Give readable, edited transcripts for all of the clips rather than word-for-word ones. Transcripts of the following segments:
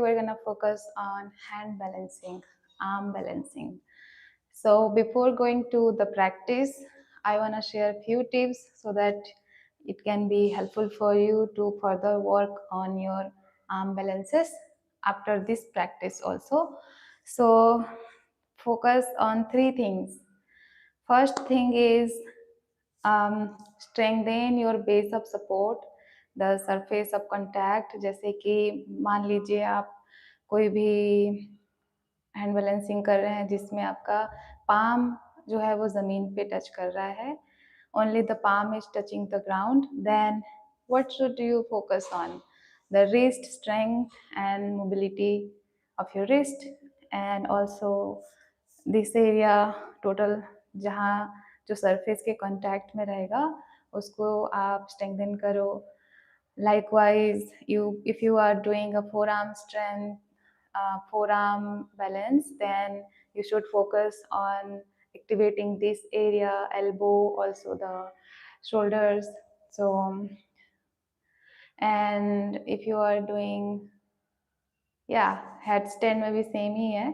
we're gonna focus on hand balancing, arm balancing. So before going to the practice, I wanna share a few tips so that it can be helpful for you to further work on your arm balances after this practice also. So focus on three things. First thing is strengthen your base of support, the surface of contact. जैसे कि मान लीजिए आप कोई भी hand balancing कर रहे हैं जिसमें आपका पाम जो है वो ज़मीन पे टच कर रहा है, only the palm is touching the ground, then what should you focus on? The wrist strength and mobility of your wrist, and also this area total जहाँ जो सरफेस के कांटेक्ट में रहेगा उसको आप स्ट्रेंथन करो. Likewise, if you are doing a forearm strength, forearm balance, then you should focus on activating this area, elbow, also the shoulders. So, and if you are doing, headstand में भी same ही है.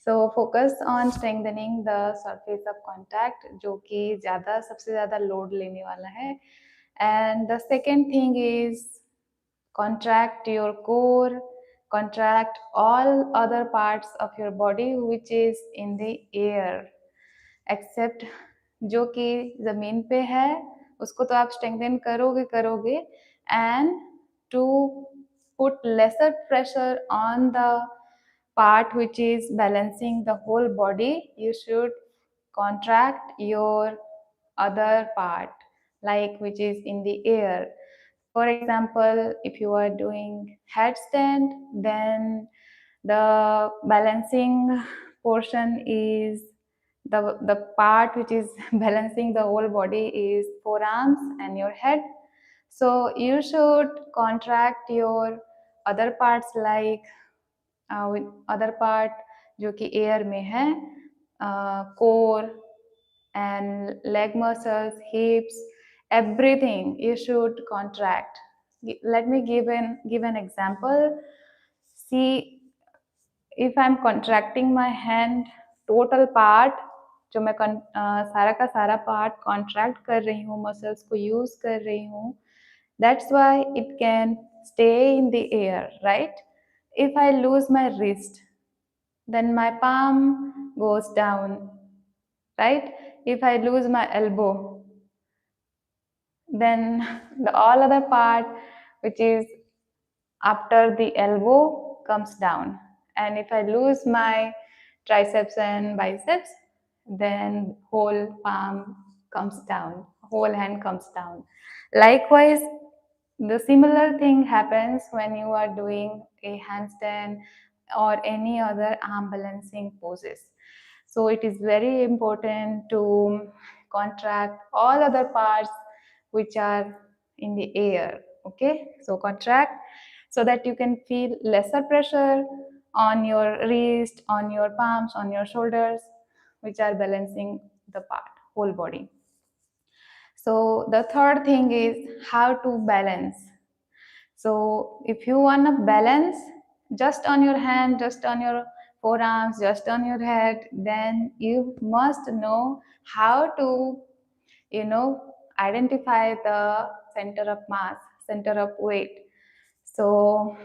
So focus on strengthening the surface of contact, जो कि सबसे ज़्यादा load लेने वाला है. And the second thing is contract your core, contract all other parts of your body which is in the air, except जो कि ज़मीन पे है उसको तो आप strengthen करोगे, and to put lesser pressure on the part which is balancing the whole body, you should contract your other part, like which is in the air. For example, if you are doing headstand, then the balancing portion is the part which is balancing the whole body is forearms and your head. So you should contract your other parts like with other part जो कि air में है, core and leg muscles, hips, everything you should contract. Let me give an example. See, if I'm contracting my hand, total part जो मैं सारा का सारा part contract कर रही हूँ, muscles को use कर रही हूँ, that's why it can stay in the air, right? If I lose my wrist, then my palm goes down, right? If I lose my elbow, then the all other part which is after the elbow comes down. And if I lose my triceps and biceps, then whole palm comes down, whole hand comes down. Likewise, the similar thing happens when you are doing a handstand or any other arm balancing poses. So it is very important to contract all other parts which are in the air. Okay, so contract so that you can feel lesser pressure on your wrist, on your palms, on your shoulders, which are balancing the part, whole body. So the third thing is how to balance. So if you want to balance just on your hand, just on your forearms, just on your head, then you must know how to, identify the center of mass, center of weight. So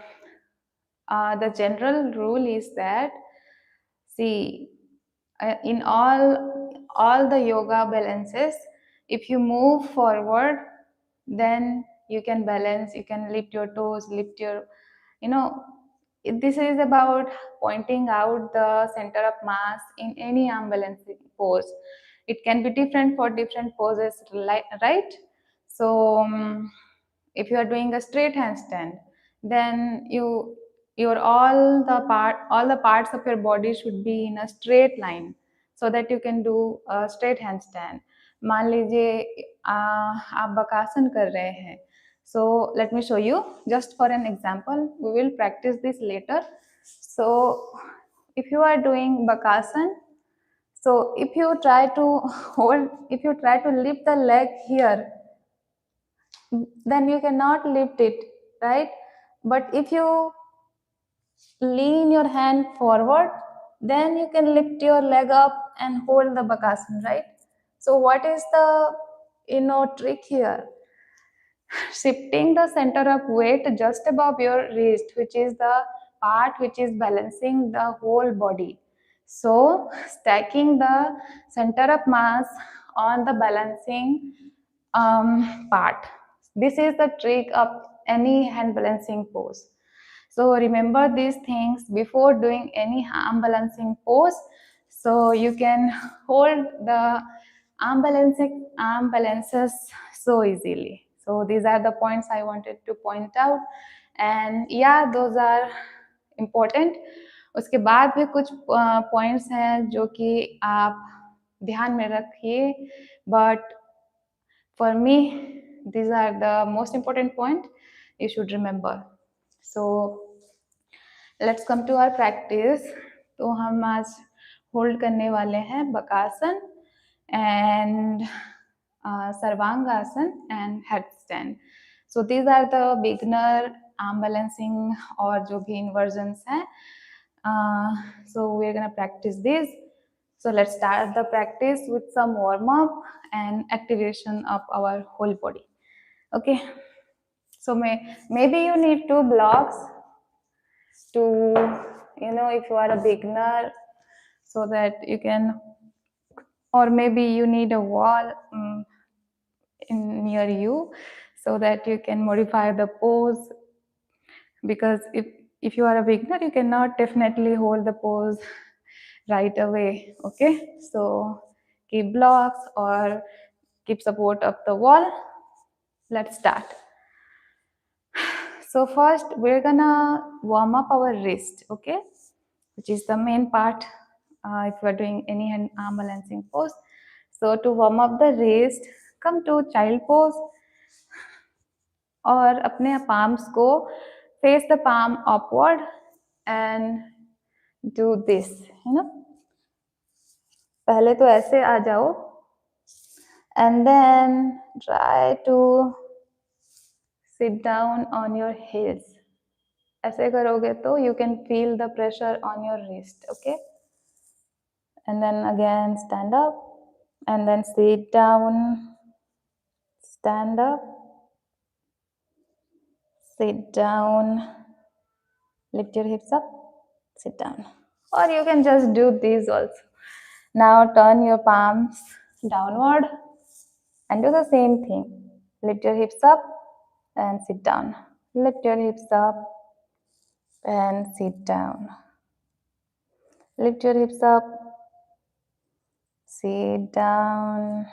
the general rule is that, see, in all the yoga balances, if you move forward, then you can balance, you can lift your toes, lift your, this is about pointing out the center of mass in any arm balancing pose. It can be different for different poses, right? So if you are doing a straight handstand, then all the parts of your body should be in a straight line so that you can do a straight handstand. मान लीजिए आप बकासन कर रहे हैं. So let me show you just for an example. We will practice this later. So if you are doing Bakasana, so if you try to lift the leg here, then you cannot lift it, right? But if you lean your hand forward, then you can lift your leg up and hold the Bakasana, right? So what is the trick here? Shifting the center of weight just above your wrist, which is the part which is balancing the whole body. So stacking the center of mass on the balancing part. This is the trick of any hand balancing pose. So remember these things before doing any arm balancing pose. So you can hold the arm balances so easily. So these are the points I wanted to point out, and yeah, those are important. उसके बाद भी कुछ points हैं जो कि आप ध्यान में रखिए, but for me these are the most important point you should remember. So let's come to our practice. तो हम आज होल्ड करने वाले हैं बकासन and Sarvangasana and Headstand. So these are the beginner arm balancing और जो भी inversions हैं. So we're gonna practice this. So let's start the practice with some warm up and activation of our whole body. Okay. So maybe you need 2 blocks to, if you are a beginner, so that you can, or maybe you need a wall near you so that you can modify the pose, because if you are a beginner you cannot definitely hold the pose right away. Okay, so keep blocks or keep support of the wall. Let's start. So first we're gonna warm up our wrist, okay, which is the main part if you are doing any hand arm balancing pose. So to warm up the wrist, come to child pose और अपने palms को face the palm upward and do this, पहले तो ऐसे आ जाओ and then try to sit down on your heels. ऐसे करोगे तो you can feel the pressure on your wrist, okay? And then again stand up and then sit down, stand up, sit down, lift your hips up, sit down. Or you can just do these also. Now turn your palms downward and do the same thing. Lift your hips up and sit down. Lift your hips up and sit down. Lift your hips up, sit down.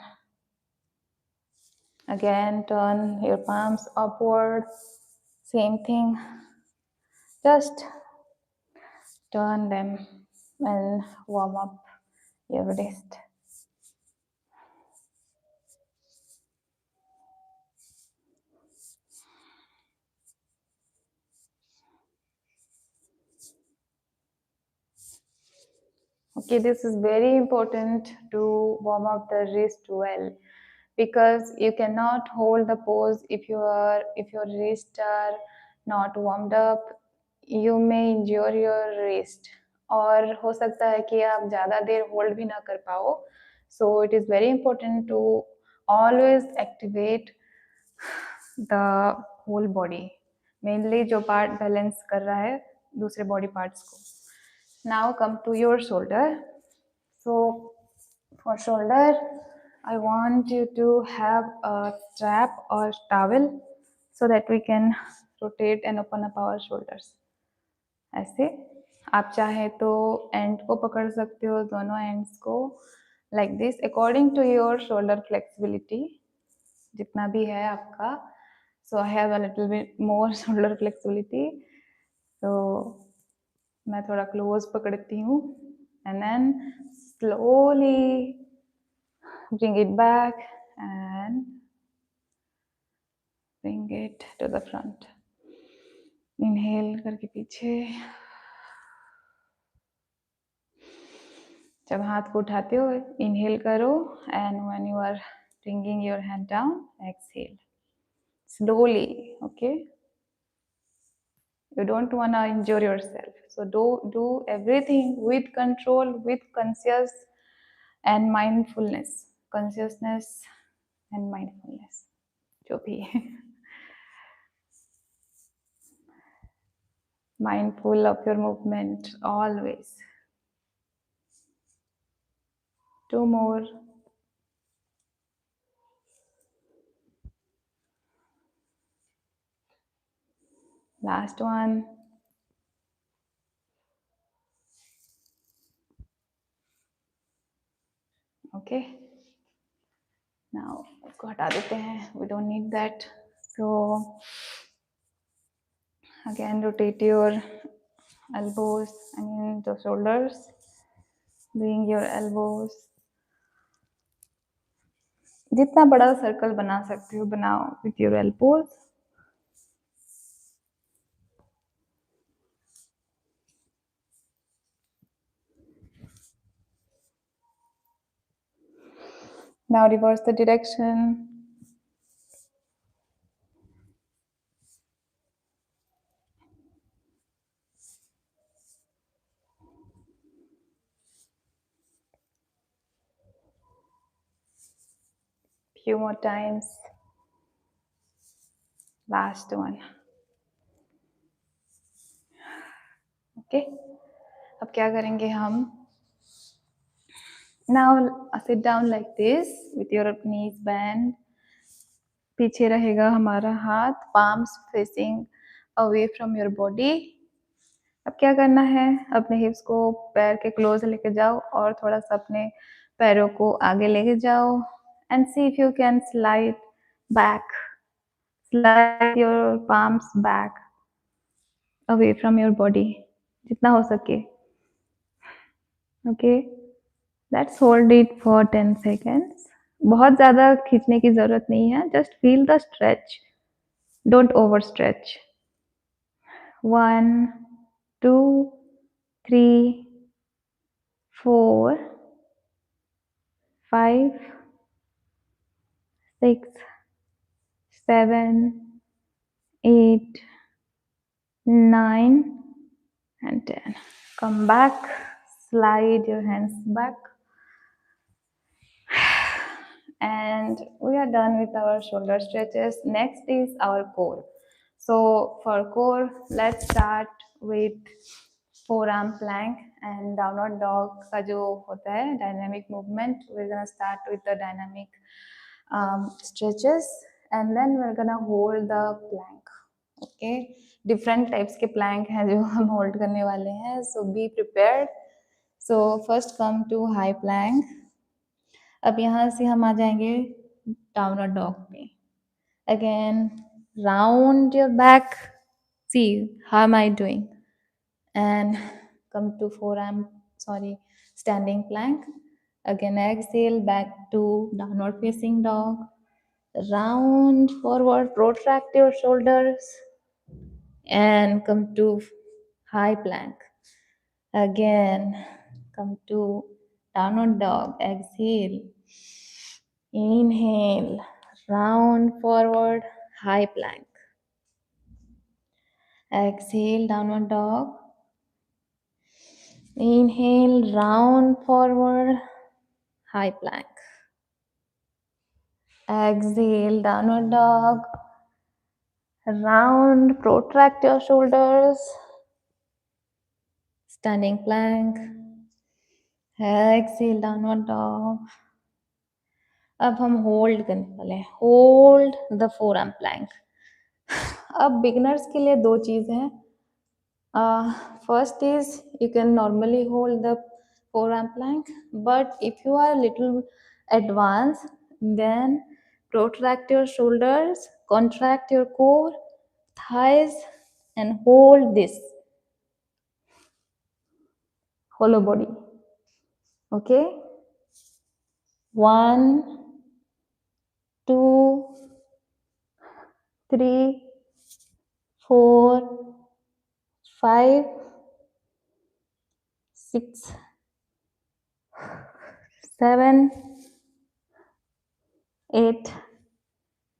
Again, turn your palms upward. Same thing. Just turn them and warm up your wrist. Okay, this is very important to warm up the wrist well, because you cannot hold the pose if your wrists are not warmed up. You may injure your wrist, और हो सकता है कि आप ज़्यादा देर hold भी ना कर पाओ. So it is very important to always activate the whole body, mainly जो part balance कर रहा है दूसरे body parts को. Now come to your shoulder. So for shoulder, I want you to have a strap or towel so that we can rotate and open up our shoulders. ऐसे आप चाहे तो and को पकड़ सकते हो, दोनों एंड्स को, like this according to your shoulder flexibility, जितना भी है आपका. So I have a little bit more shoulder flexibility, so मैं थोड़ा क्लोज पकड़ती हूँ and then slowly bring it back and bring it to the front. Inhale करके पीछे. जब हाथ को उठाते हो inhale करो, and when you are bringing your hand down, exhale slowly. Okay, You don't want to injure yourself. So do everything with control, with conscious and mindfulness. Consciousness and mindfulness. जो भी है. Mindful of your movement always. 2 more. Last one. Okay. Now इसको हटा देते हैं. We don't need that. So again rotate your elbows, the shoulders. Bring your elbows. जितना बड़ा circle बना सकते हो बनाओ with your elbows. Now reverse the direction. Few more times. Last one. Okay. अब क्या करेंगे हम? Now sit down like this with your knees bent. पीछे रहेगा हमारा हाथ, palms facing away from your body. अब क्या करना है? अपने हिप्स को पैर के क्लोज लेके जाओ और थोड़ा सा अपने पैरों को आगे लेके जाओ. And see if you can slide back. Slide your palms back away from your body. जितना हो सके. Okay. Let's hold it for 10 seconds. बहुत ज़्यादा खींचने की ज़रूरत नहीं है. Just feel the stretch. Don't overstretch. 1, 2, 3, 4, 5, 6, 7, 8, 9, and 10. Come back. Slide your hands back. And we are done with our shoulder stretches. Next is our core. So for core, let's start with forearm plank and downward dog का जो होता है dynamic movement. We're gonna start with the dynamic stretches and then we're gonna hold the plank. Okay, different types के plank हैं जो हम hold करने वाले हैं. So be prepared. So first come to high plank. अब यहाँ से हम आ जाएंगे डाउनवर्ड डॉग में. Again, round your back. See how am I doing? And come to standing plank. Again, exhale back to downward facing dog. Round forward, protract your shoulders and come to high plank. Again, come to downward dog. Exhale. Inhale, round forward, high plank. Exhale, downward dog. Inhale, round forward, high plank. Exhale, downward dog. Round, protract your shoulders. Standing plank. Exhale, downward dog. अब हम hold करने वाले हैं. Hold the forearm plank. अब beginners के लिए दो चीज है. First is you can normally hold the forearm plank, but if you are a little advanced, then protract your shoulders, contract your core, thighs, and hold this hollow body. Okay? 1, 2, 3, 4, 5, 6, 7, 8,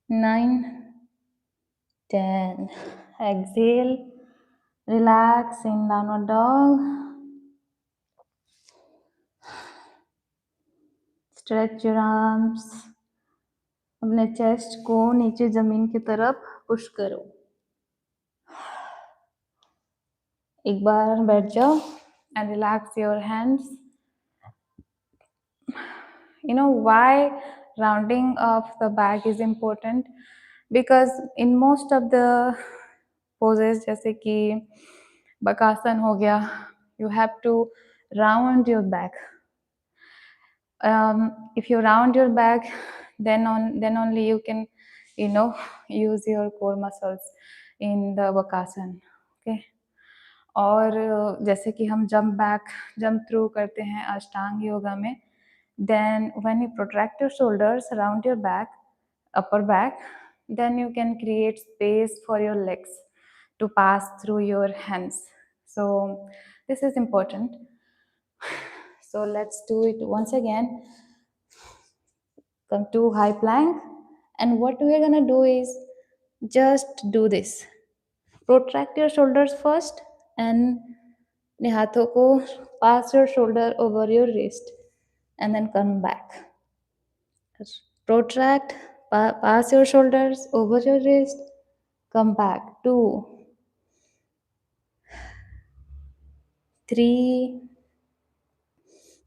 9, 10. Exhale, Relax in downward dog. Stretch your arms. अपने chest को नीचे जमीन की तरफ push करो. एक बार बैठ जाओ and relax your hands. You know why rounding of the back is important? Because in most of the poses, जैसे कि बकासन हो गया, you have to round your back. If you round your back, then only you can, use your core muscles in the Bakasana. Okay. और जैसे कि हम jump through करते हैं अष्टांग योगा में, then when you protract your shoulders around your back, upper back, then you can create space for your legs to pass through your hands. So this is important. So let's do it once again. Come to high plank, and what we're gonna do is just do this. Protract your shoulders first and अपने हाथों को pass your shoulder over your wrist and then come back. Protract, pass your shoulders over your wrist, come back. 2, 3,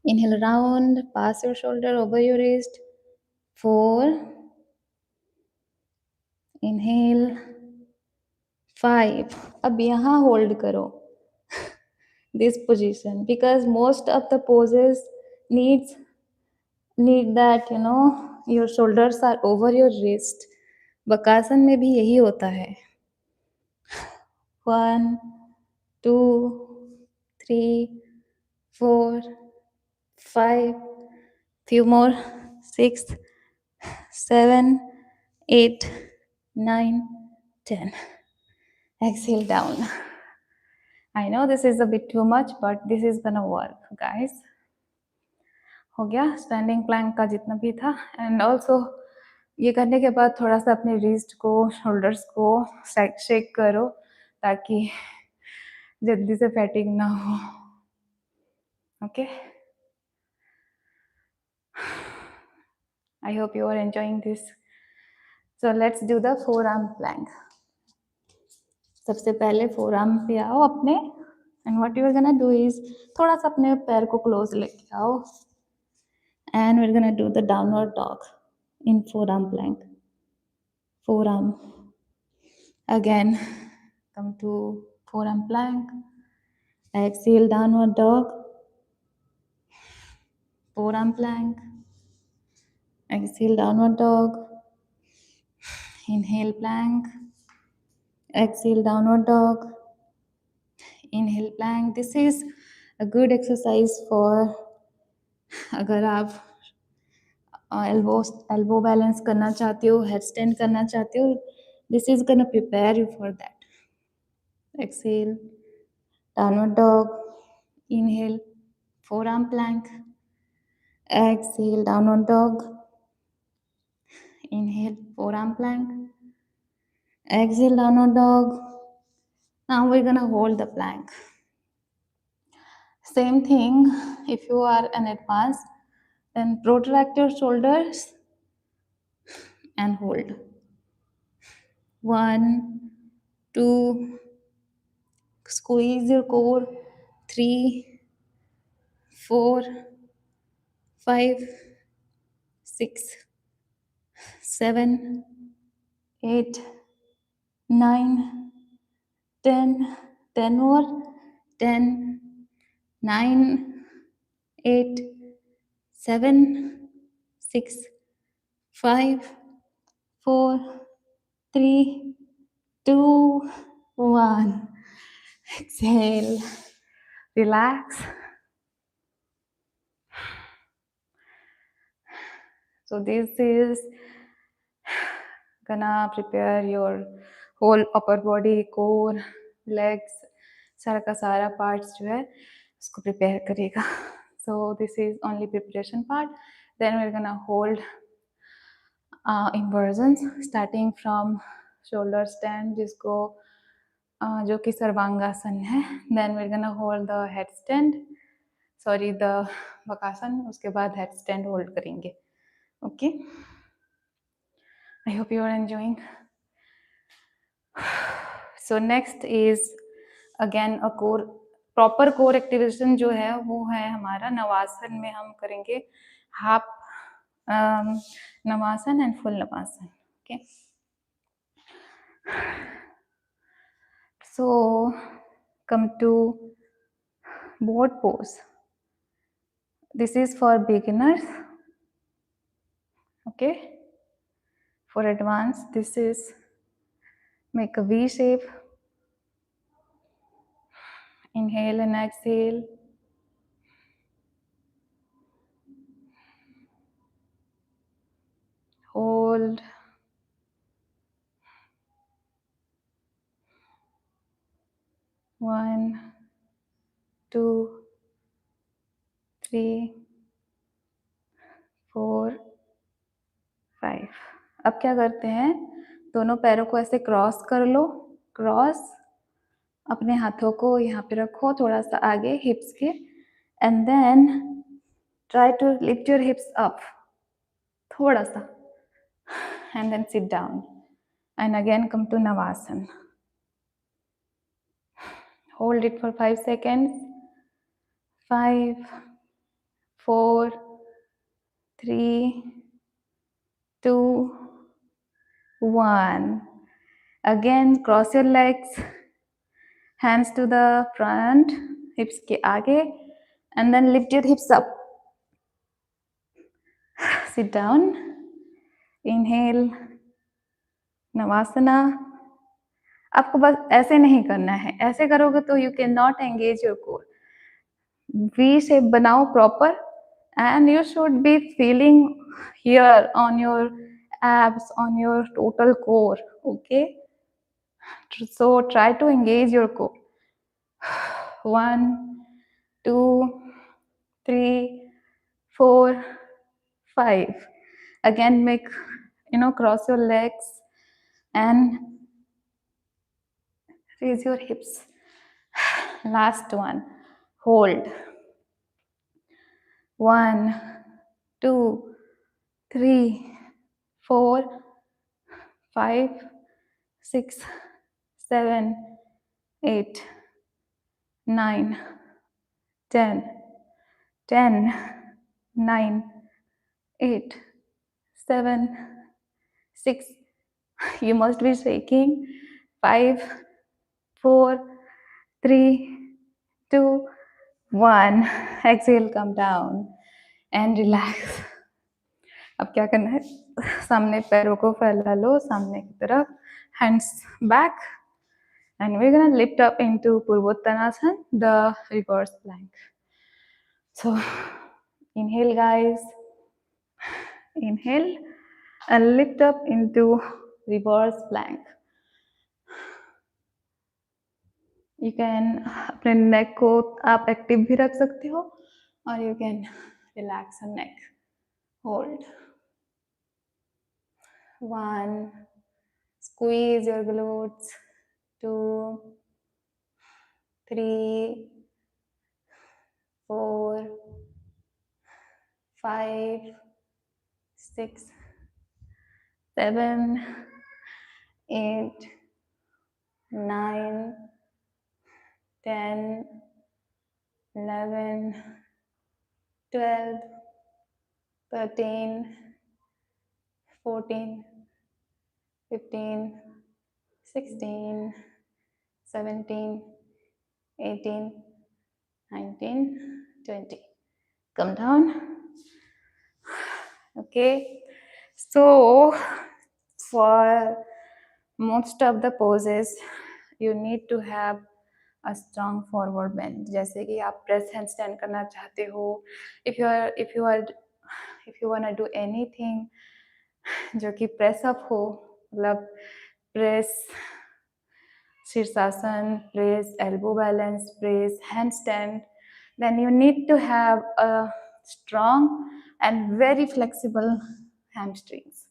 inhale round, pass your shoulder over your wrist. 4, inhale. 5. अब यहाँ hold करो this position, because most of the poses need that your shoulders are over your wrist. बकासन में भी यही होता है. 1, 2, 3, 4, 5, few more, 6, 7, 8, 9, 10. Exhale down. I know this is a bit too much, but this is gonna work, guys. हो गया standing Planck का जितना भी था. एंड ऑल्सो ये करने के बाद थोड़ा सा अपने रिस्ट को, शोल्डर्स को शेक करो ताकि जल्दी से फैटिग ना हो. Okay, I hope you are enjoying this. So let's do the forearm plank. सबसे पहले फोर आर्म पे आओ अपने, and what you are gonna do is थोड़ा सा अपने पैर को क्लोज लेके आओ, and we're gonna do the downward dog in forearm plank. Forearm. Again, come to forearm plank. Exhale, downward dog. Forearm plank. Exhale, downward dog. Inhale, plank. Exhale, downward dog. Inhale, plank. This is a good exercise for अगर आप elbow balance करना चाहते हो, headstand करना चाहते हो, this is gonna prepare you for that. Exhale, downward dog. Inhale, forearm plank. Exhale, downward dog. Inhale, forearm plank. Exhale, downward dog. Now we're gonna hold the plank. Same thing, if you are an advanced, then protract your shoulders and hold. 1, 2, squeeze your core. 3, 4, 5, 6, 7, 8, 9, 10. 10 more. 10, 9, 8, 7, 6, 5, 4, 3, 2, 1. Exhale. Relax. So this is gonna prepare your whole upper body, core, legs, सारा का सारा parts जो है उसको prepare करेगा. So this is only preparation part. Then we're gonna hold inversions starting from shoulder stand, जिसको जो कि सर्वांगासन है. Then we're gonna hold the headstand, sorry the Bakasana. उसके बाद headstand hold करेंगे. Okay. I hope you are enjoying. So next is again a core, proper core activation जो है वो है हमारा नवासन में हम करेंगे half नवासन and full नवासन. Okay. So come to boat pose. This is for beginners. Okay. For advanced, this is make a V shape. Inhale and exhale. Hold. One, 2, 3, 4, 5. अब क्या करते हैं, दोनों पैरों को ऐसे क्रॉस कर लो. क्रॉस. अपने हाथों को यहाँ पे रखो थोड़ा सा आगे हिप्स के. And then try to lift your hips up थोड़ा सा. And then sit down. And again come to Navasana. Hold it for 5 seconds. 5, 4, 3, 2, 1. Again cross your legs. Hands to the front. Hips ke aage. And then lift your hips up. Sit down. Inhale. Navasana. आपको बस ऐसे नहीं करना है. ऐसे करोगे तो you cannot engage your core. V shape बनाओ proper. And you should be feeling here on your abs, on your total core. Okay. So try to engage your core. 1, 2, 3, 4, 5. Again make, cross your legs and raise your hips. Last one. Hold. 1, 2, 3, 4, 5, 6, 7, 8, 9, 10, 10, 9, 8, 7, 6. You must be shaking. 5, 4, 3, 2, 1. Exhale, come down and relax. अब क्या करना है, सामने पैरों को फैला लो सामने की तरफ. Hands back. And we're gonna lift up into Purvottanasana, the reverse plank. So inhale guys. Inhale and lift up into reverse plank. You can अपने neck को आप active भी रख सकते हो और you can relax your neck. Hold. 1. Squeeze your glutes. 2, 3, 4, 5, 6, 7, 8, 9, 10, 11, 12, 13, 14, 15, 16, 17, 18, 19, 20. Come down. Okay. So for most of the poses, you need to have a strong forward bend. जैसे कि आप press handstand करना चाहते हो, if you wanna do anything जो कि press up हो, मतलब press, Sirsasana, press, elbow balance, press, handstand, then you need to have a strong and very flexible hamstrings.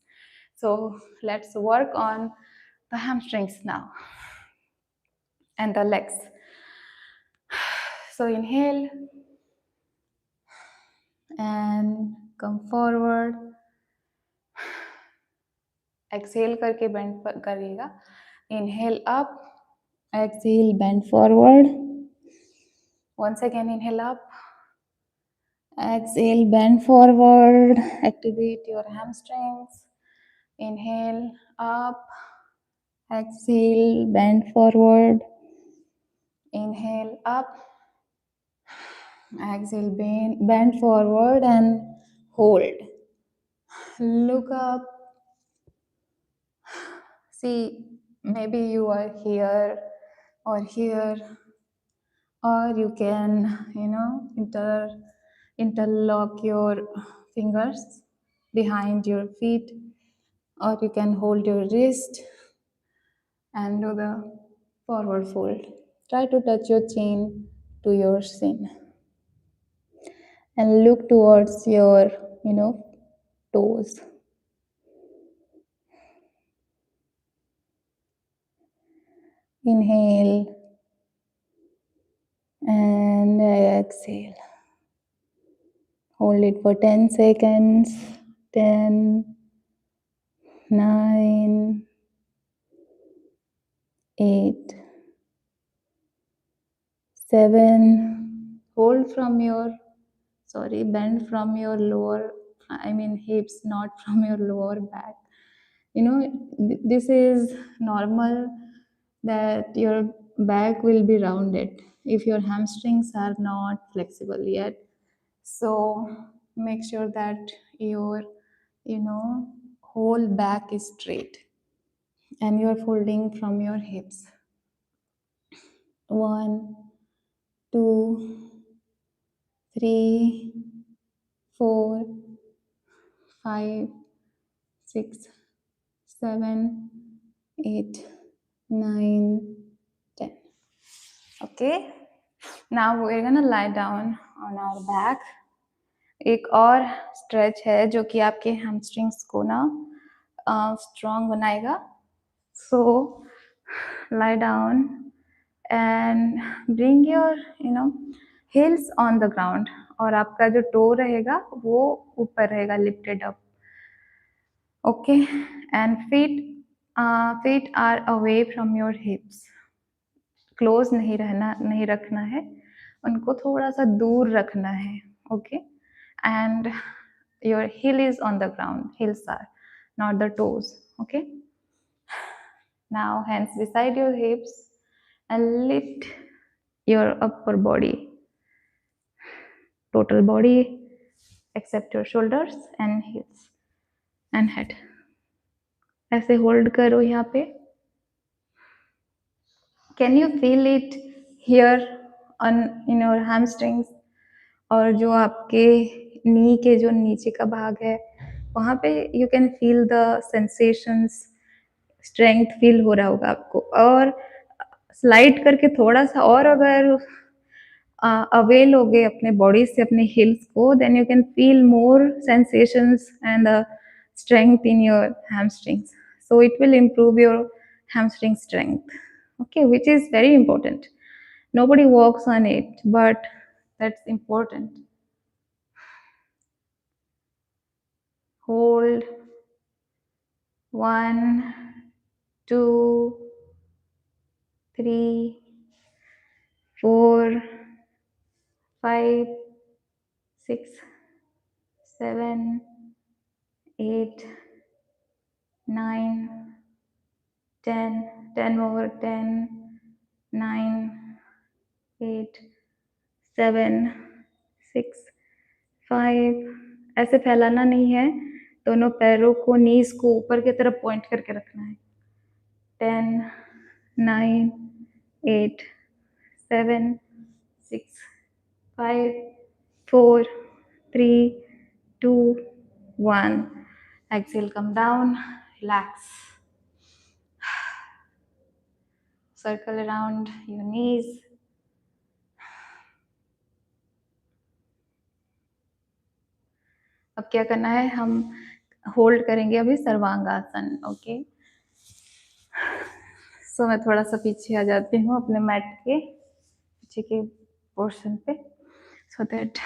So let's work on the hamstrings now. and the legs. So inhale and come forward. Exhale करके bend करिएगा. Inhale up, exhale bend forward. Once again inhale up, exhale bend forward, activate your hamstrings. Inhale up, exhale bend forward. Inhale up, exhale bend forward and hold. Look up. See, maybe you are here or here, or you can, interlock your fingers behind your feet, or you can hold your wrist and do the forward fold. Try to touch your chin to your shin and look towards your, toes. Inhale and exhale. Hold it for 10 seconds. 10, 9, 8, 7. Hold from your, bend from your lower, hips, not from your lower back. This is normal that your back will be rounded if your hamstrings are not flexible yet. So make sure that your, whole back is straight and you are folding from your hips. 1, 2, 3, 4, 5, 6, 7, 8, 9, 10. Okay, now we're gonna lie down on our back. एक और stretch है जो कि आपके hamstrings को ना strong बनाएगा. So lie down and bring your heels on the ground, और आपका जो टो रहेगा वो ऊपर रहेगा, lifted up. Okay, and feet are away from your hips. Close नहीं रखना है, उनको थोड़ा सा दूर रखना है. Okay, and your heel is on the ground. Heels are, not the toes. Okay, now hands beside your hips and lift your upper body, total body except your shoulders and heels and head. ऐसे hold करो यहाँ पे. Can you feel it here on your hamstrings? और जो आपके नी के जो नीचे का भाग है वहाँ पे you can feel the sensations, strength feel हो रहा होगा आपको. और स्लाइड करके थोड़ा सा और अगर अवे लोगे अपने बॉडी से अपने हिल्स को, then you can feel more sensations and strength in your hamstrings. So it will improve your hamstring strength. Okay, which is very important. Nobody walks on it, but that's important. Hold. 1, 2, 3, 4, 5, 6, 7, 8, 9, 10. 10 more. 10, 9, 8, 7, 6, 5. ऐसे फैलाना नहीं है, दोनों पैरों को नीज को ऊपर की तरफ पॉइंट करके रखना है. 10, 9, 8, 7, 6, 5, 4, 3, 2, 1. Exhale, come down, relax. Circle around your knees. अब क्या करना है, हम होल्ड करेंगे अभी सर्वांगासन. ओके, सो मैं थोड़ा सा पीछे आ जाती हूँ अपने मैट के पीछे के पोर्शन पे, so that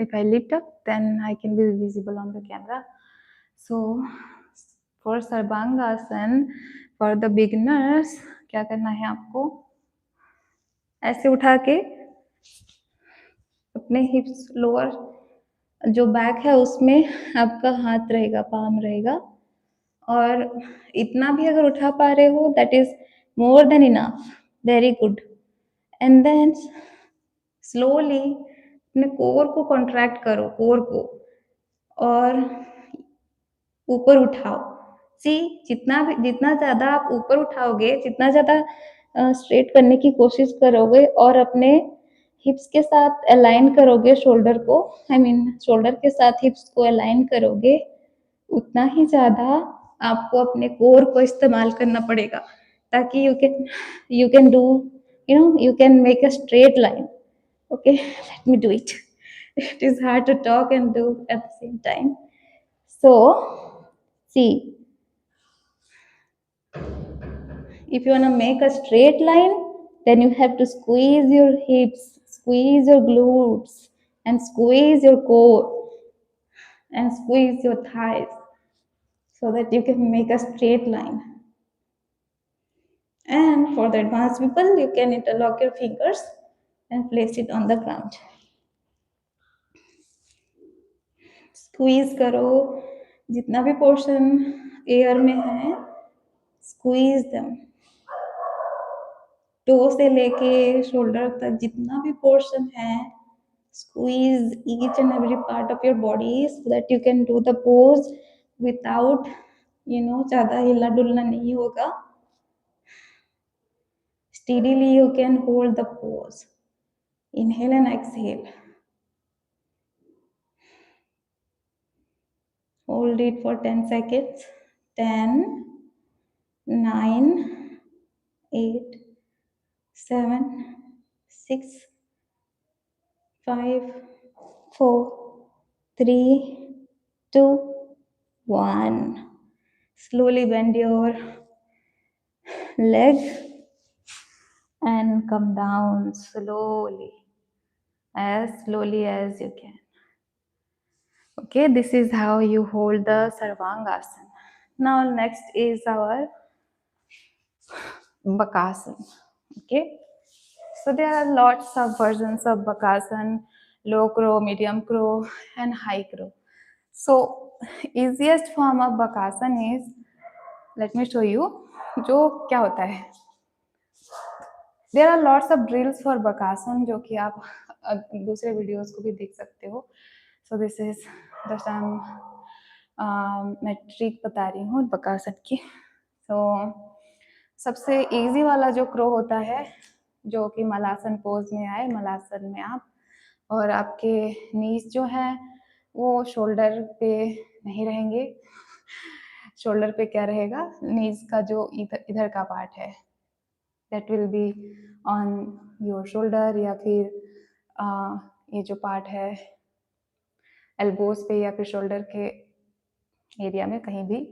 if I lift up then I can be visible on the camera. So for Sarvangasana, for the beginners, क्या करना है आपको, ऐसे उठा के अपने हिप्स लोअर जो बैक है उसमें आपका हाथ रहेगा, पाम रहेगा, और इतना भी अगर उठा पा रहे हो that is more than enough, very good. And then slowly अपने कोर को कॉन्ट्रैक्ट करो, कोर को, और ऊपर उठाओ. सी, जितना ज़्यादा आप ऊपर उठाओगे, जितना ज़्यादा स्ट्रेट करने की कोशिश करोगे और अपने हिप्स के साथ अलाइन करोगे शोल्डर को, शोल्डर के साथ हिप्स को अलाइन करोगे, उतना ही ज़्यादा आपको अपने कोर को इस्तेमाल करना पड़ेगा, ताकि you can do, you can make a straight line. Okay, let me do it. It is hard to talk and do at the same time. So, see, if you want to make a straight line, then you have to squeeze your hips, squeeze your glutes, and squeeze your core, and squeeze your thighs, so that you can make a straight line. And for the advanced people, you can interlock your fingers and place it on the ground. Squeeze करो, जितना भी portion air में है, squeeze them. To से लेके shoulder तक जितना भी पोर्शन है, squeeze each and every part of your body so that you can do the pose without, ज़्यादा हिलना डुलना नहीं होगा. Steadily you can hold the pose. Inhale and exhale. Hold it for 10 seconds. 10, 9, 8, 7, 6, 5, 4, 3, 2, 1. Slowly bend your leg and come down slowly as you can. Okay, this is how you hold the Sarvangasana. Now next is our Bakasana. Okay, so there are lots of versions of Bakasana: low crow, medium crow, and high crow. So easiest form of Bakasana is, let me show you जो क्या होता है. There are lots of drills for Bakasana जो कि आप दूसरे videos को भी देख सकते हो. So this is just मैं ट्रिक बता रही हूँ बकासन की. So सबसे इजी वाला जो क्रो होता है, जो कि मलासन पोज में आए, मलासन में आप, और आपके नीज जो है वो शोल्डर पे नहीं रहेंगे. शोल्डर पे क्या रहेगा, नीज का जो इधर का पार्ट है, that will be on your shoulder, या फिर ये जो पार्ट है एल्बोज पे या फिर शोल्डर के एरिया में, कहीं भी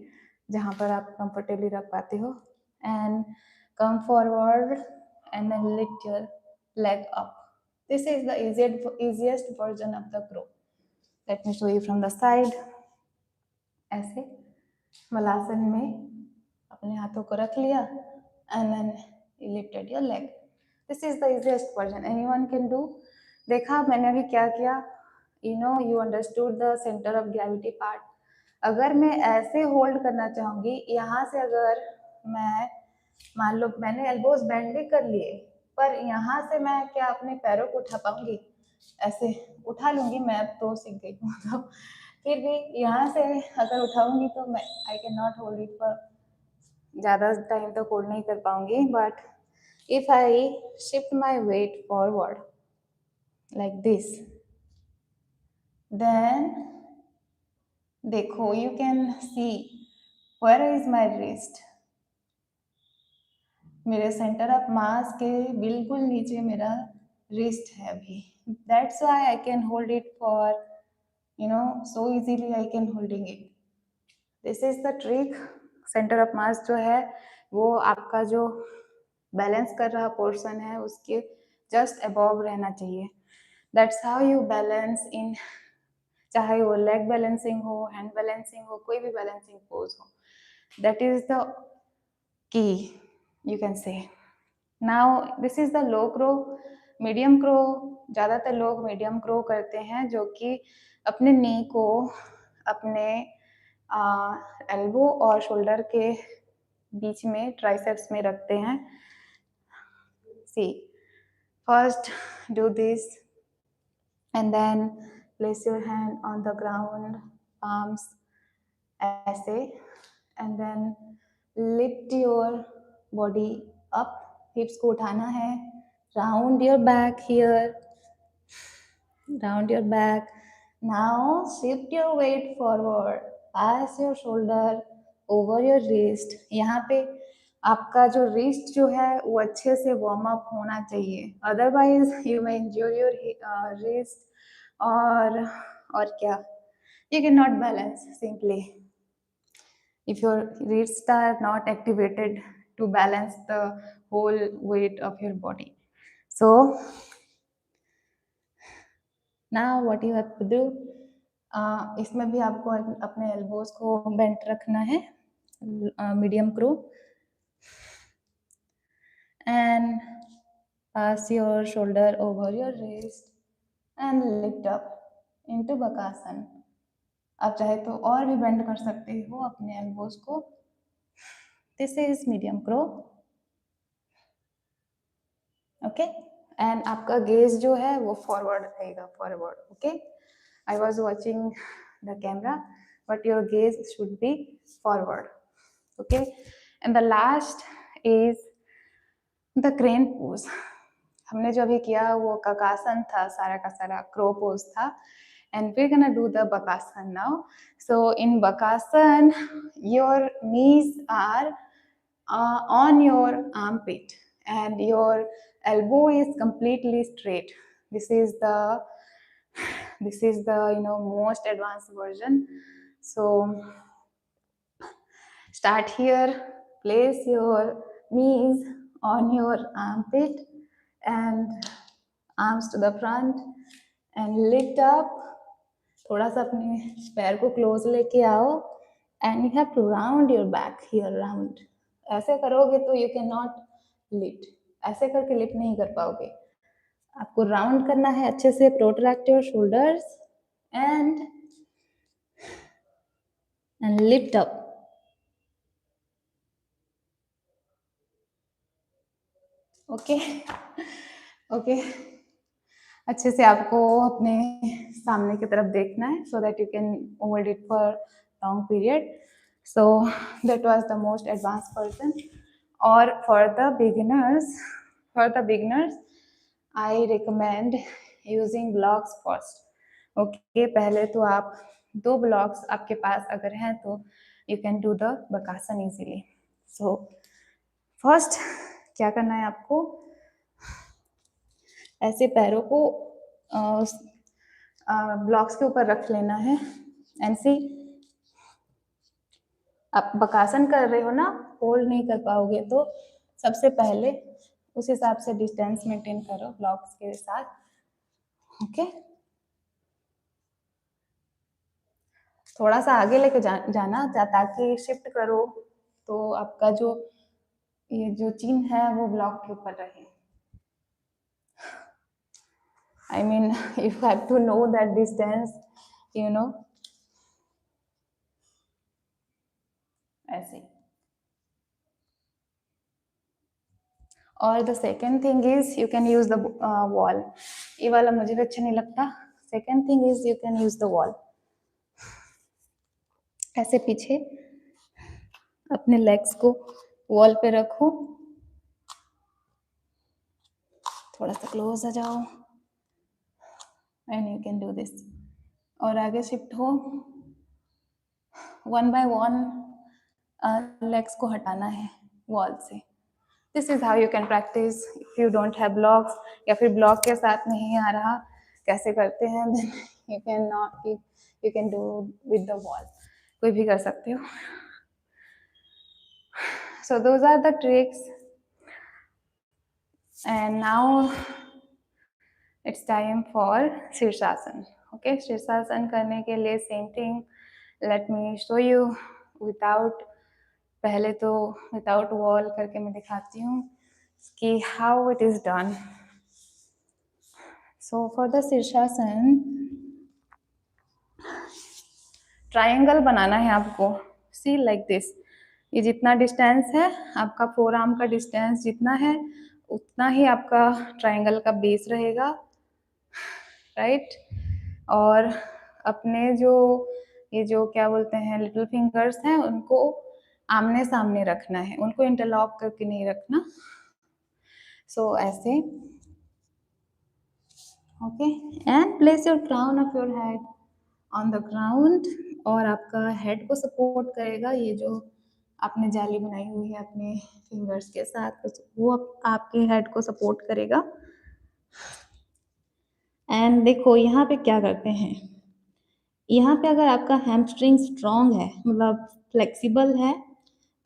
जहाँ पर आप कंफर्टेबली रख पाते हो. And come forward and then lift your leg up. This is the easiest version of the crow. Let me show you from the side. ऐसे मलासन में अपने हाथों को रख लिया and then you lifted your leg. This is the easiest version. Anyone can do. देखा मैंने अभी क्या किया, you understood the center of gravity part. अगर मैं ऐसे होल्ड करना चाहूंगी, यहाँ से अगर मैं, मान लो मैंने एल्बोज बेंड भी कर लिए, पर यहाँ से मैं क्या अपने पैरों को उठा पाऊंगी? ऐसे उठा लूंगी, मैं तो सीख गई हूँ. तो फिर भी यहाँ से अगर उठाऊंगी तो मैं I can not hold it for ज़्यादा टाइम तक होल्ड नहीं कर पाऊंगी. But if I shift my weight forward like this, then देखो, you can see where is my wrist. मेरे सेंटर ऑफ मास के बिल्कुल नीचे मेरा रिस्ट है अभी. That's why I can hold it for so easily I can holding it. This is the trick. Centre of mass जो है वो आपका जो बैलेंस कर रहा पोर्शन है उसके जस्ट अबव रहना चाहिए. दैट्स हाउ यू बैलेंस इन, चाहे वो लेग बैलेंसिंग हो, हैंड बैलेंसिंग हो, कोई भी बैलेंसिंग पोज हो. That is the key, you can say. Now this is the low crow. Medium crow, ज़्यादातर लोग मीडियम क्रो करते हैं, जो कि अपने नी को अपने एल्बो और शोल्डर के बीच में ट्राइसेप्स में रखते हैं. See, first do this and then place your hand on the ground, palms ऐसे, and then lift your body up. hips को उठाना है. round your back here, round your back. now shift your weight forward, pass your shoulder over your wrist. यहाँ पे आपका जो wrist जो है वो अच्छे से वार्म अप होना चाहिए, otherwise you may इंज्योर your wrist. और क्या, you cannot balance simply if your wrists are not activated to balance the whole weight of your body. So now what you have to do, इसमें भी आपको अपने elbows को bent रखना है, medium crow, and pass your shoulder over your wrist and lift up into Bakasana. आप चाहे तो और भी बेंड कर सकते हो अपने एल्बोज को. This is medium crow. Okay, and आपका गेज जो है वो फॉरवर्ड रहेगा, forward. Okay, I was watching the camera, but your gauge should be forward. Okay, and the last is the crane pose. हमने जो अभी किया वो ककासन था, सारा का सारा क्रो पोज था, and we're gonna do the Bakasana now. So in Bakasana, your knees are on your armpit and your elbow is completely straight. This is the most advanced version. So start here, place your knees on your armpit and arms to the front and lift up. थोड़ा सा अपने पैर को close लेके आओ, and you have to round your back here, round. ऐसे करोगे तो यू कैन नॉट लिफ्ट, ऐसे करके लिफ्ट नहीं कर पाओगे. आपको राउंड करना है अच्छे से. Protract your shoulders and lift up. Okay okay, अच्छे से आपको अपने सामने की तरफ देखना है, so that you can hold it for long period. So that was the most advance version. और for the beginners I recommend using blocks first. Okay, पहले तो आप 2 ब्लॉक्स आपके पास अगर हैं तो you can do the Bakasana easily. So first क्या करना है आपको, ऐसे पैरों को ब्लॉक्स के ऊपर रख लेना है. एंड सी, आप बकासन कर रहे हो ना, होल्ड नहीं कर पाओगे, तो सबसे पहले उस हिसाब से डिस्टेंस मेंटेन करो ब्लॉक्स के साथ. ओके, थोड़ा सा आगे लेके जाना ताकि शिफ्ट करो तो आपका जो ये जो चिन्ह है वो ब्लॉक के ऊपर रहे. I mean, you have to know that distance, ऐसे. और the second thing is you can use the wall. ये वाला मुझे भी अच्छा नहीं लगता. Second thing is you can use the wall. ऐसे पीछे अपने लेग्स को वॉल पे रखो, थोड़ा सा क्लोज आ जाओ, and you can do this. और आगे शिफ्ट हो. 1 by 1 लेग्स को हटाना है वॉल से. This is how you can practice. If you don't have blocks या फिर ब्लॉक के साथ नहीं आ रहा, कैसे करते हैं, then you can do with the wall. कोई भी कर सकते हो. So those are the tricks. And now it's time for Sirsasana. Okay, Sirsasana करने के लिए same thing. Let me show you without, पहले तो without wall करके मैं दिखाती हूँ कि how it is done. So for the Sirsasana, triangle बनाना है आपको. See like this. ये जितना डिस्टेंस है, आपका फोर आर्म का डिस्टेंस जितना है, उतना ही आपका ट्रायंगल का बेस रहेगा, राइट. और अपने जो ये जो क्या बोलते हैं लिटिल फिंगर्स हैं, उनको आमने सामने रखना है, उनको इंटरलॉक करके नहीं रखना. सो ऐसे. Okay. And place your crown of your head on the ground. और आपका हेड को सपोर्ट करेगा ये जो आपने जाली बनाई हुई है अपने फिंगर्स के साथ, वो आपके हेड को सपोर्ट करेगा. एंड देखो यहाँ पे क्या करते हैं, यहाँ पे अगर आपका हैमस्ट्रिंग स्ट्रॉन्ग है, मतलब फ्लेक्सिबल है,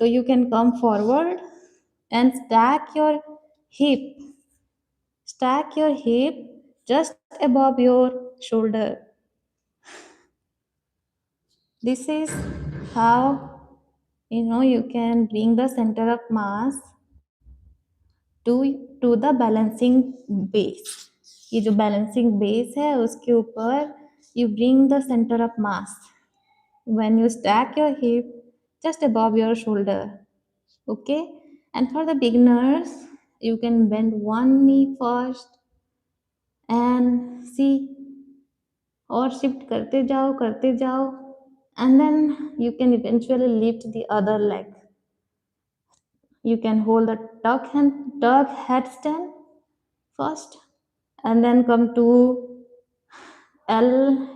तो you can come forward and stack your hip just above your shoulder. This is how you can bring the center of mass to the balancing base. ये जो balancing base है उसके ऊपर you bring the center of mass when you stack your hip just above your shoulder. Okay. And for the beginners, you can bend one knee first and see, और shift करते जाओ and then you can eventually lift the other leg. You can hold the tuck headstand first and then come to L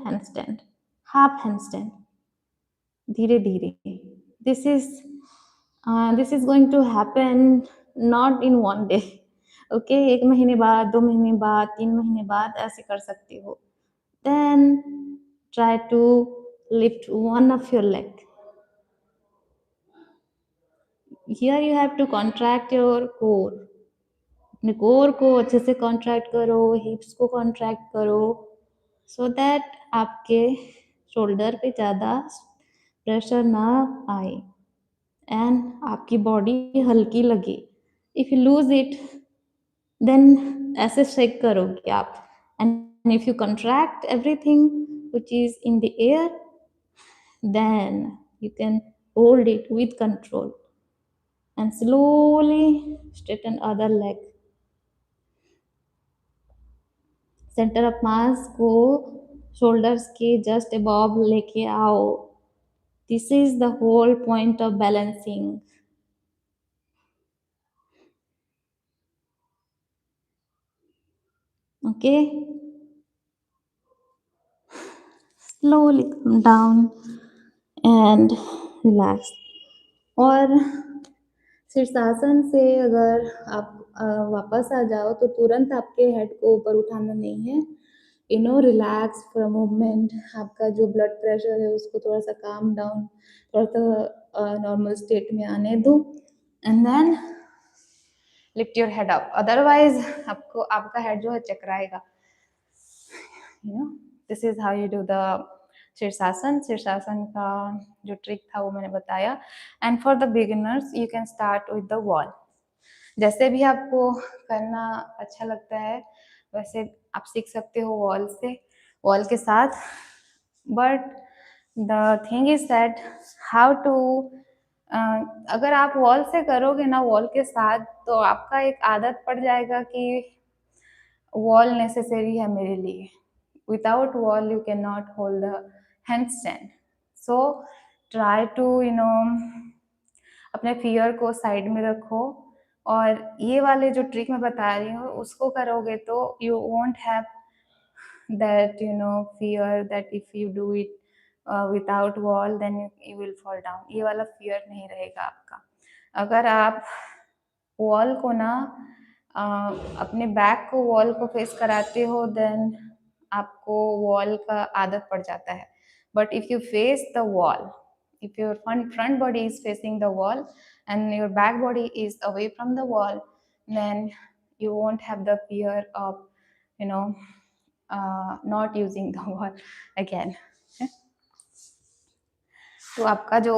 handstand, half handstand. धीरे धीरे. This is going to happen not in one day. Okay, 1 महीने बाद, 2 महीने बाद, 3 महीने बाद ऐसे कर सकते हो. Then try to lift one of your leg. Here you have to contract your core. अपने कोर को अच्छे से कॉन्ट्रैक्ट करो, हिप्स को कॉन्ट्रैक्ट करो, सो दैट आपके शोल्डर पे ज़्यादा प्रेशर ना आए एंड आपकी बॉडी हल्की लगे. If you lose it then ऐसे शेक करोगे आप, and if you contract everything which is in the air, then you can hold it with control and slowly straighten other leg. Centre of mass को shoulders के just above लेके आओ. This is the whole point of balancing. Okay. Slowly come down and relax. और शीर्षासन से अगर आप वापस आ जाओ तो तुरंत आपके हेड को ऊपर उठाना नहीं है. Relax for a moment. आपका जो ब्लड प्रेशर है उसको थोड़ा सा काम डाउन, थोड़ा सा नॉर्मल स्टेट में आने दो, and then lift your head up. Otherwise आपका हेड जो है चकराएगा. This is how you do the Shirshasana. Shirshasana का जो ट्रिक था वो मैंने बताया. And for the beginners you can start with the wall. जैसे भी आपको करना अच्छा लगता है वैसे आप सीख सकते हो वॉल के साथ. But the thing is that how to, अगर आप वॉल से करोगे ना वॉल के साथ, तो आपका एक आदत पड़ जाएगा कि वॉल नेसेसरी है मेरे लिए. Without wall you can not hold the handstand. So try to अपने फियर को साइड में रखो, और ये वाले जो ट्रिक मैं बता रही हूँ उसको करोगे तो you won't have that fear that if you do it without wall then you will fall down. ये वाला फियर नहीं रहेगा आपका. अगर आप वॉल को ना अपने बैक को वॉल को फेस कराते हो देन आपको वॉल का आदत पड़ जाता है. But if you face the wall, if your front body is facing the wall and your back body is away from the wall, then you won't have the fear of, you know, not using the wall again. तो आपका जो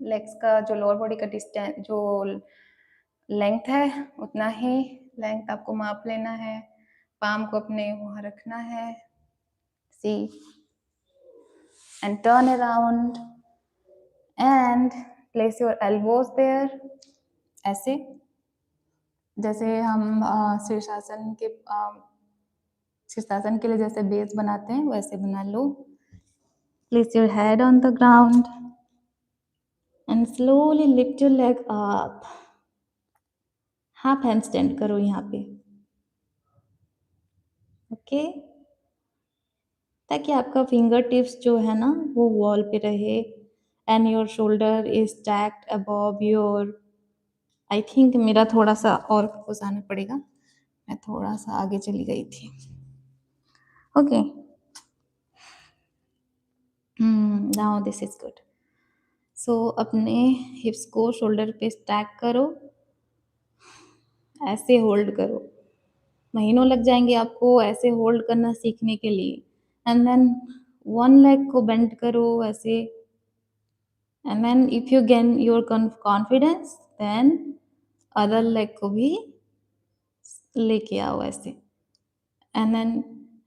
legs का जो lower body का distance जो length है उतना ही length आपको माप लेना है, पाम को अपने वहां रखना है, see and turn around and place your elbows there, ऐसे जैसे हम शीर्षासन के लिए जैसे बेस बनाते हैं वैसे बना लो. Place your head on the ground and slowly lift your leg up. Half hand stand करो यहाँ पे, ओके, ताकि आपका फिंगर टिप्स जो है ना वो वॉल पे रहे and your shoulder is stacked above your. I think मेरा थोड़ा सा और घुसाना पड़ेगा, मैं थोड़ा सा आगे चली गई थी. Okay, now this is good. So अपने हिप्स को शोल्डर पे स्टैक करो, ऐसे होल्ड करो. महीनों लग जाएंगे आपको ऐसे होल्ड करना सीखने के लिए. एंड देन वन लेग को बेंड करो ऐसे, and then if you gain your confidence then other leg को भी लेके आओ ऐसे. एंड देन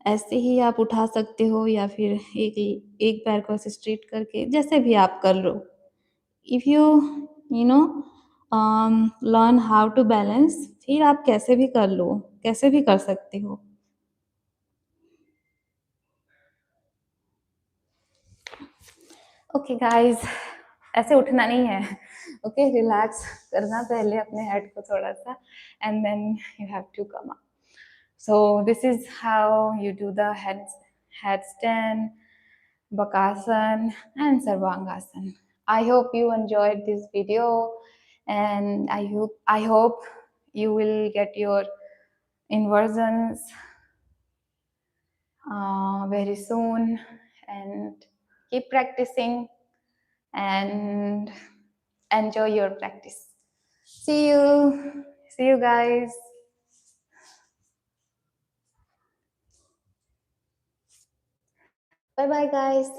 ऐसे ही आप उठा सकते हो या फिर एक पैर को ऐसे स्ट्रेट करके, जैसे भी आप कर लो. If you you know learn how to balance, फिर आप कैसे भी कर लो, कैसे भी कर सकते हो. ओके गाइस, ऐसे उठना नहीं है, ओके, रिलैक्स करना पहले अपने हेड को थोड़ा सा, and then you have to come up. So this is how you do the headstand, Bakasana and Sarvangasana. I hope you enjoyed this video, and I hope you will get your inversions very soon, and keep practicing and enjoy your practice. See you guys. Bye bye guys.